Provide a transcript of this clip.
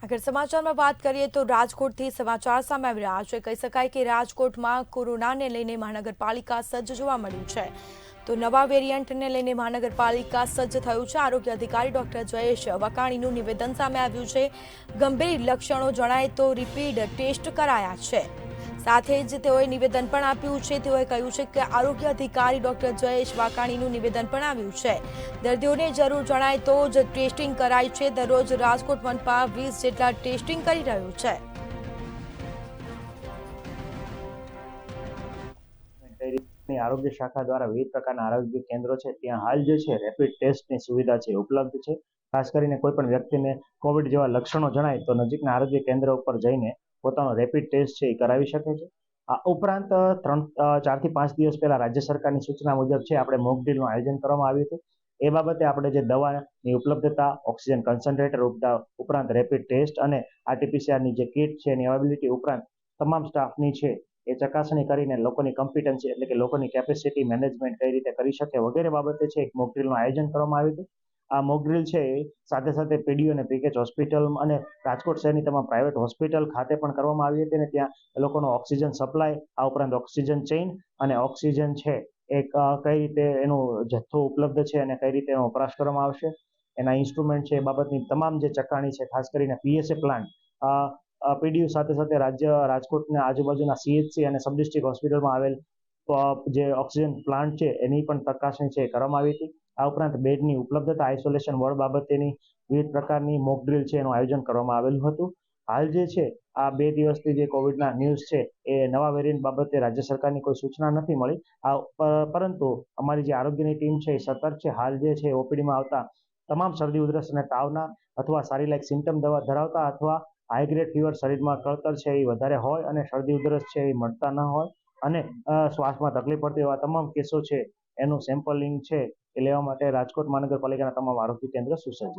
આગળ સમાચારમાં વાત કરીએ તો રાજકોટથી સમાચાર સામે આવી રહ્યા છે। કહી શકાય કે રાજકોટમાં કોરોનાને લઈને મહાનગરપાલિકા સજ્જ જોવા મળ્યું છે। તો નવા વેરિયન્ટને લઈને મહાનગરપાલિકા સજ્જ થયું છે। આરોગ્ય અધિકારી ડોક્ટર જયેશ વકાણીનું નિવેદન સામે આવ્યું છે। ગંભીર લક્ષણો જણાય તો રિપીટ ટેસ્ટ કરાયા છે। સાથે જ તેઓએ નિવેદન પણ આપ્યું છે। તેઓએ કહ્યું છે કે આરોગ્ય અધિકારી ડોક્ટર જયેશ વાકાણીનું નિવેદન પણ આવ્યું છે। દર્દીઓને જરૂર જણાય તો જ ટેસ્ટિંગ કરાય છે। દરરોજ રાજકોટ મનપા 20 જેટલા ટેસ્ટિંગ કરી રહ્યું છે। આરોગ્ય શાખા દ્વારા વિવિધ પ્રકારના આરોગ્ય કેન્દ્રો છે ત્યાં હાલ જે છે રેપિડ ટેસ્ટની સુવિધા છે ઉપલબ્ધ છે। ખાસ કરીને કોઈ પણ વ્યક્તિને કોવિડ જેવા લક્ષણો જણાય તો નજીકના આરોગ્ય કેન્દ્ર ઉપર જઈને પોતાનો રેપિડ ટેસ્ટ છે એ કરાવી શકે છે। આ ઉપરાંત 4 થી 5 દિવસ પહેલા રાજ્ય સરકારની સૂચના મુજબ છે આપણે મોક ડ્રીલનું આયોજન કરવામાં આવ્યું હતું। એ બાબતે આપણે જે દવાની ઉપલબ્ધતા, ઓક્સિજન કન્સન્ટ્રેટર ઉપરાંત રેપિડ ટેસ્ટ અને આરટીપીસીઆરની જે કિટ છે એની અવેબિલિટી ઉપરાંત તમામ સ્ટાફની છે એ ચકાસણી કરીને લોકોની કોમ્પિટન્સી એટલે કે લોકોની કેપેસિટી મેનેજમેન્ટ કઈ રીતે કરી શકે વગેરે બાબતે છે એક મોક ડ્રીલનું આયોજન કરવામાં આવ્યું હતું। આ મોક ડ્રીલ છે એ સાથે સાથે પીડીયુ અને પીકેચ હોસ્પિટલ અને રાજકોટ શહેરની તમામ પ્રાઇવેટ હોસ્પિટલ ખાતે પણ કરવામાં આવી હતી અને ત્યાં એ લોકોનો ઓક્સિજન સપ્લાય, આ ઉપરાંત ઓક્સિજન ચેઇન અને ઓક્સિજન છે એક કઈ રીતે એનો જથ્થો ઉપલબ્ધ છે અને કઈ રીતે એનો વપરાશ કરવામાં આવશે, એના ઇન્સ્ટ્રુમેન્ટ છે એ બાબતની તમામ જે ચકાસણી છે ખાસ કરીને પીએસએ પ્લાન્ટ પીડીયુ સાથે સાથે રાજકોટના આજુબાજુના સીએચસી અને સબ ડિસ્ટ્રિક્ટ હોસ્પિટલમાં આવેલ જે ઓક્સિજન પ્લાન્ટ છે એની પણ ચકાસણી છે કરવામાં આવી હતી। આ ઉપરાંત બેડની ઉપલબ્ધતા, આઇસોલેશન વોર્ડ બાબતેની વિવિધ પ્રકારની મોક ડ્રીલ છે એનું આયોજન કરવામાં આવેલું હતું। હાલ જે છે આ 2 દિવસથી જે કોવિડના ન્યૂઝ છે એ નવા વેરિયન્ટ બાબતે રાજ્ય સરકારની કોઈ સૂચના નથી મળી। પરંતુ અમારી જે આરોગ્યની ટીમ છે એ સતર્ક છે। હાલ જે છે ઓપીડીમાં આવતા તમામ શરદી ઉધરસ અને તાવના અથવા સારી લાયક સિમ્ટમ ધરાવતા અથવા હાઈ ગ્રેડ ફીવર, શરીરમાં કળતર છે એ વધારે હોય અને શરદી ઉધરસ છે એ મળતા ન હોય અને શ્વાસમાં તકલીફ પડતી એવા તમામ કેસો છે એનું સેમ્પલિંગ છે એ લેવા માટે રાજકોટ મહાનગરપાલિકાના તમામ આરોગ્ય કેન્દ્ર સુસજ્જ છે।